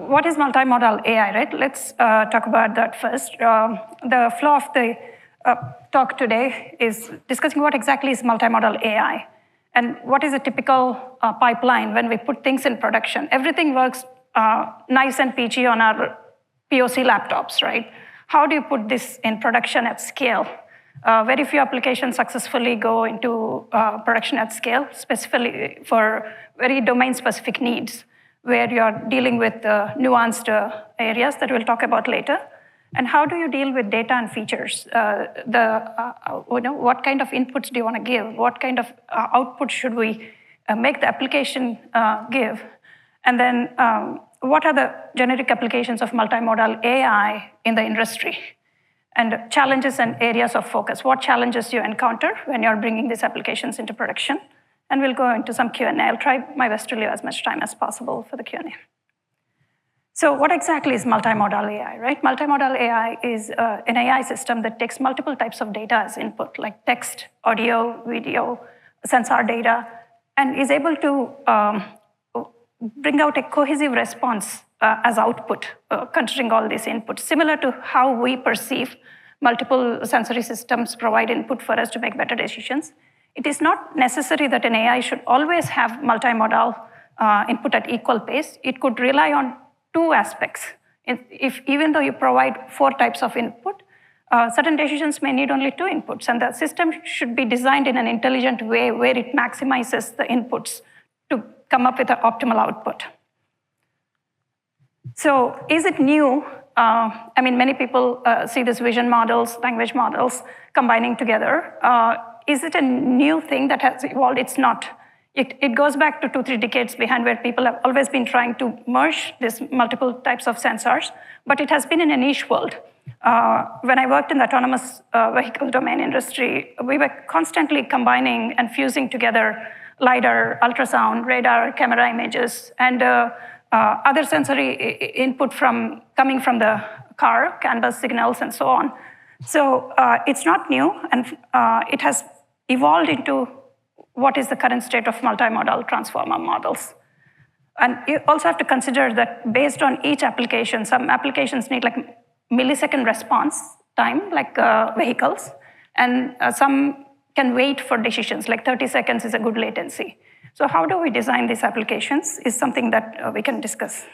what is multimodal AI, right? Let's talk about that first. The flow of the talk today is discussing what exactly is multimodal AI and what is a typical pipeline when we put things in production. Everything works nice and peachy on our POC laptops, right? How do you put this in production at scale? Very few applications successfully go into production at scale, specifically for very domain-specific needs, where you're dealing with nuanced areas that we'll talk about later. And how do you deal with data and features? What kind of inputs do you want to give? What kind of output should we make the application give? And then what are the generic applications of multimodal AI in the industry? And challenges and areas of focus. What challenges you encounter when you're bringing these applications into production? And we'll go into some Q&A. I'll try my best to leave as much time as possible for the Q&A. So what exactly is multimodal AI, right? Multimodal AI is an AI system that takes multiple types of data as input, like text, audio, video, sensor data, and is able to bring out a cohesive response as output, considering all these inputs, similar to how we perceive multiple sensory systems provide input for us to make better decisions. It is not necessary that an AI should always have multimodal input at equal pace. It could rely on two aspects. Even though you provide 4 types of input, certain decisions may need only 2 inputs, and the system should be designed in an intelligent way where it maximizes the inputs to come up with an optimal output. So is it new? Many people see these vision models, language models combining together. Is it a new thing that has evolved? It's not. It goes back to 2-3 decades behind, where people have always been trying to merge these multiple types of sensors, but it has been in a niche world. When I worked in the autonomous vehicle domain industry, we were constantly combining and fusing together LiDAR, ultrasound, radar, camera images, and other sensory input coming from the car, canvas signals, and so on. So it's not new, and it has evolved into what is the current state of multimodal transformer models. And you also have to consider that based on each application, some applications need like millisecond response time, like vehicles, and some can wait for decisions, like 30 seconds is a good latency. So how do we design these applications is something that we can discuss.